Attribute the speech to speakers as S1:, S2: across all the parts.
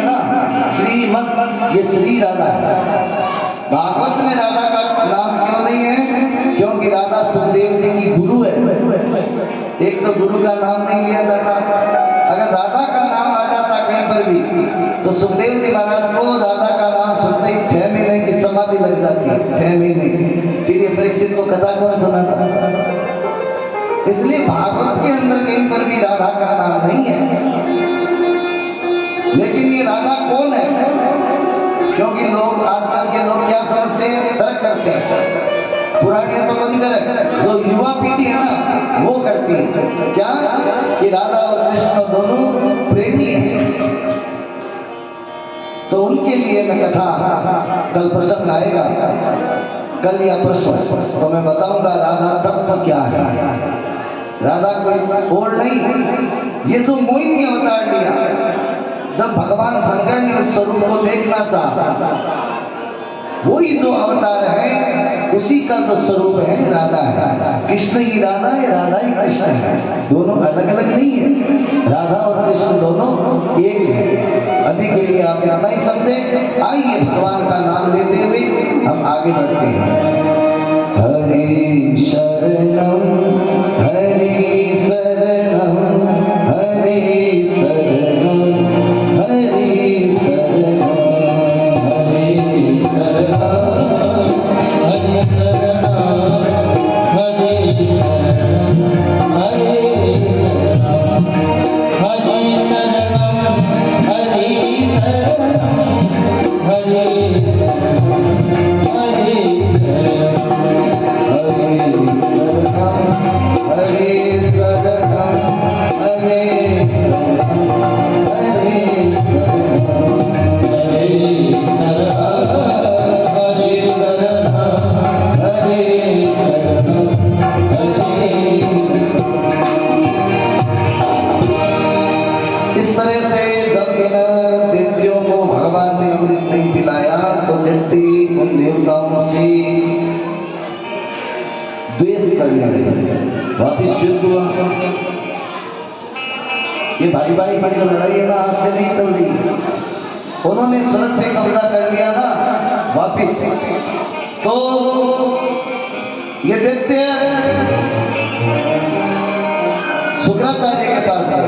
S1: ना श्रीमत, ये श्री राधा है। भागवत में राधा का नाम क्यों नहीं है? क्योंकि राधा सुखदेव जी की गुरु है। एक तो गुरु का नाम नहीं लिया जाता। अगर राधा का नाम आ जाता कहीं पर भी तो सुखदेव जी महाराज को राधा का नाम सुनते ही 6 महीने की समाधि लग जाती है। 6 महीने। फिर ये परीक्षित को कथा कौन सुनाता? इसलिए भागवत के अंदर कहीं पर भी राधा का नाम नहीं है। लेकिन ये राधा कौन है? क्योंकि लोग आजकल के लोग क्या समझते हैं? तर्क करते हैं। पुराने तो बंद करें, जो युवा पीढ़ी है ना वो करती है क्या कि राधा और कृष्ण दोनों प्रेमी हैं। तो उनके लिए मैं कथा, कल प्रसंग आएगा, कल या परसों, तो मैं बताऊंगा राधा तत्व क्या है। राधा कोई और नहीं, ये तो मोहिनी अवतार लिया। जब भगवान शंकर ने उस स्वरूप को देखना चाहा, वही जो अवतार है उसी का जो स्वरूप है राधा है। कृष्ण ही राधा है, राधा ही कृष्ण है। दोनों अलग अलग नहीं है। राधा और कृष्ण दोनों एक है। अभी के लिए आप इतना ही समझे। आइए भगवान का नाम लेते हुए हम आगे बढ़ते हैं। हरे शरणम हरे शरणम हरे शरणम हरे शरणम हरे शरणम हरे शरणम हरे शरणम हरे शरणम हरे शरणम हरे शरणम हरे इस तरह से जब इन दैत्यों को भगवान ने अमृत नहीं पिलाया तो दैत्य उन देवताओं से द्वेष करने लगे। वापिस युद्ध हुआ। ये भाई भाई की जो लड़ाई है ना आज से नहीं चल रही। उन्होंने स्वर्ग पे कब्जा कर लिया ना वापिस, तो ये देखते शुक्राचार्य के पास गए।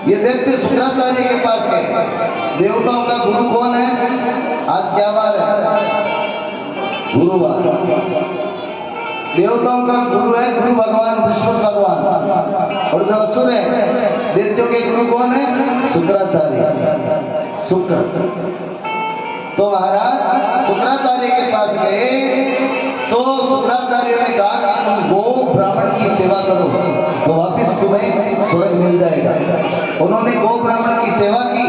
S1: ये देखते शुक्राचार्य के पास गए। देवताओं का गुरु कौन है? आज क्या बार है? गुरुवार। देवताओं का गुरु है गुरु भगवान विष्णु भगवान। और जो असुर है दैत्यों के गुरु कौन है? शुक्राचार्य, शुक्र। तो महाराज शुक्राचार्य के पास गए तो शुक्राचार्य ने कहा कि तुम गो ब्राह्मण की सेवा करो तो वापिस तुम्हें स्वर्ग मिल जाएगा। उन्होंने गो ब्राह्मण की सेवा की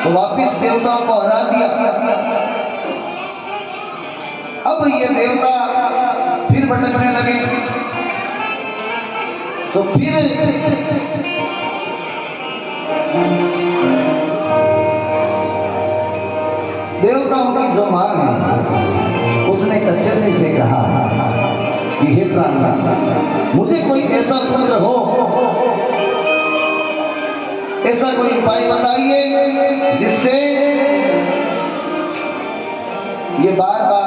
S1: तो वापिस देवताओं को हरा दिया। अब ये देवता फिर भटकने लगे तो फिर देवताओं की जो मांग है उसने कश्यप जी से कहा कि हे प्राण, मुझे कोई ऐसा पुत्र हो, ऐसा कोई उपाय बताइए जिससे ये बार बार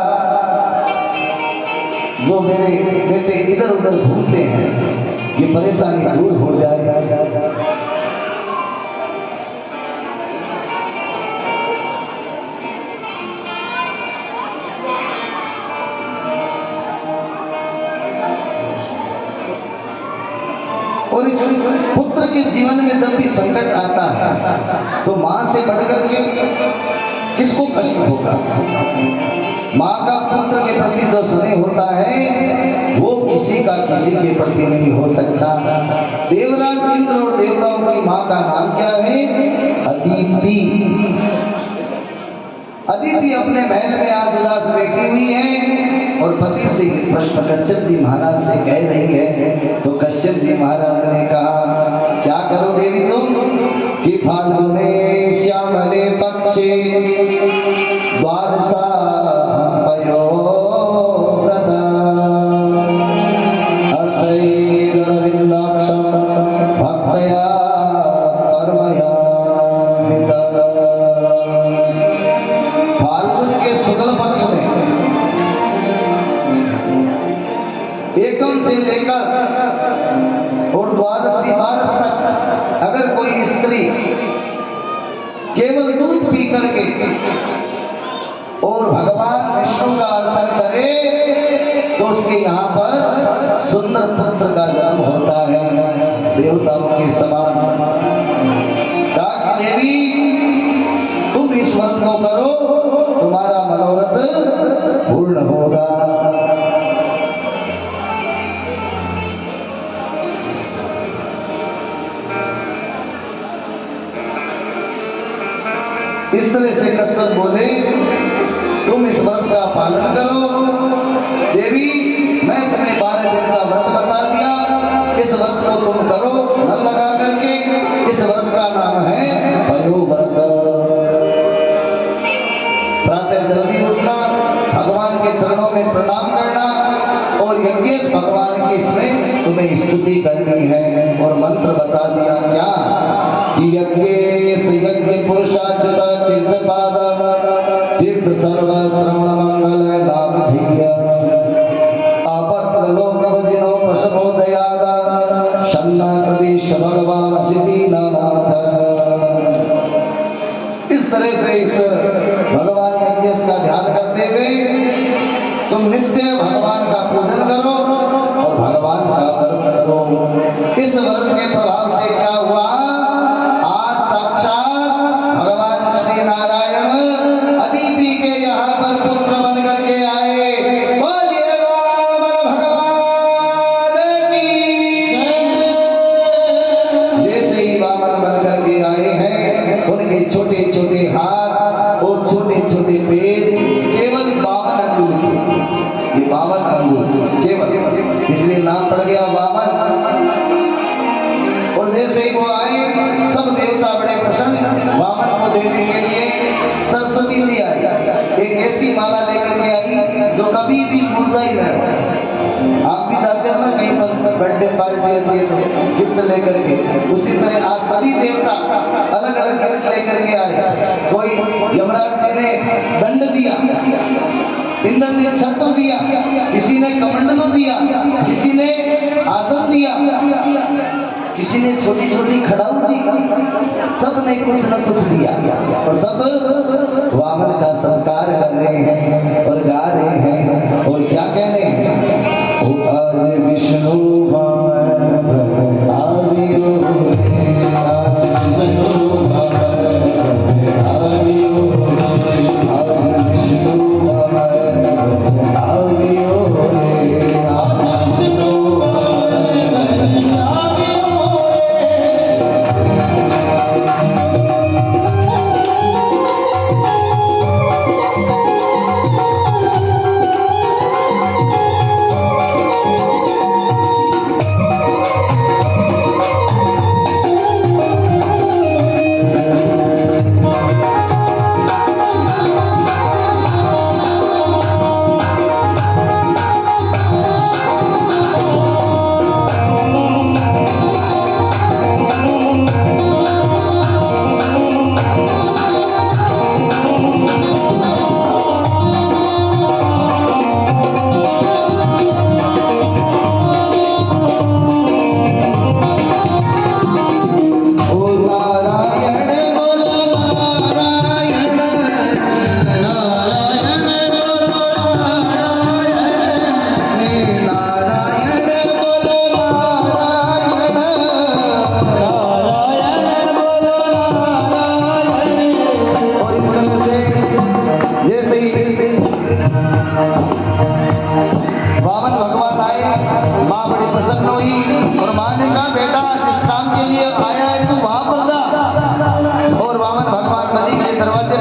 S1: जो मेरे बेटे इधर उधर घूमते हैं ये परेशानी दूर हो जाए। और इस पुत्र के जीवन में जब भी संकट आता है तो मां से बढ़कर के किसको कष्ट होगा? माँ का पुत्र के प्रति जो स्नेह होता है वो किसी का किसी के प्रति नहीं हो सकता। देवराज इंद्र और देवताओं की माँ का नाम क्या है? अदिति। अदिति अपने महल में आज उदास बैठी हुई है और पति से प्रश्न कश्यप जी महाराज से कह रही है। तो कश्यप जी महाराज ने कहा क्या करो देवी तुम कि फाल्गुने श्यामले पक्षे द्वादशा पयो व्रता अर्थैरविन्दाक्षं भक्तया परमया करके और भगवान विष्णु का दर्शन करे तो उसके यहाँ पर सुंदर पुत्र का जन्म होता है, देवताओं के समान। कहा कि देवी तुम इस व्रत को करो, तुम्हारा मनोरथ पूर्ण होगा। इस तरह से कश्यप बोले तुम इस व्रत का पालन करो। देवी मैं तुम्हें 12 दिन का व्रत बता दिया, इस व्रत को तुम करो मन लगा करके। इस व्रत का नाम है पयोव्रत। प्रातः जल्दी उठना, भगवान के चरणों में प्रणाम करना और यज्ञेश भगवान की इसमें तुम्हें स्तुति करनी है। और मंत्र बता दिया क्या कि यज्ञेश यज्ञ पुरुषाच्युत तीर्थपाद तीर्थ सर्व श्रवण मंगल नाम धिय आपत्र लोक भजिनो पशवो दयाद शन्न प्रदेश भगवान सिद्धि नाथ। इस तरह से इस भगवान यज्ञेश का ध्यान करते हुए तुम नित्य भगवान का पूजन करो और भगवान का व्रत करो। इस व्रत के प्रभाव से क्या हुआ, आज साक्षात भगवान श्री नारायण अदिति के यहाँ पर पुत्र बन करके आए। बोलिए वामन भगवान की। जैसे ही वामन बन करके आए हैं, उनके छोटे छोटे हाथ और छोटे छोटे पैर केवल 52 अंगुल के, ये 52 अंगुल केवल, इसलिए नाम पड़ गया वामन। और जैसे ही वो आए सब देवता बड़े प्रसन्न। वामन को देने के लिए सरस्वती जी आई, एक ऐसी माला लेकर के आई जो कभी भी भूलता ही नहीं। आप भी जाते हो ना कहीं पर बर्थडे पार्टी होती है तो गिफ्ट लेकर के, उसी तरह आज सभी देवता अलग अलग गिफ्ट लेकर के आए। कोई यमराज जी ने दंड दिया, इंद्र ने छत्र दिया, किसी ने कमंडलू दिया, किसी ने आसन दिया, किसी ने छोटी छोटी खड़ाऊ दी, सब ने कुछ न कुछ दिया और सब वामन का सत्कार कर रहे हैं और गा रहे हैं। और क्या कह रहे हैं, ओ आज विष्णु आवियो, आज विष्णु आवियो, आज विष्णु आवियो,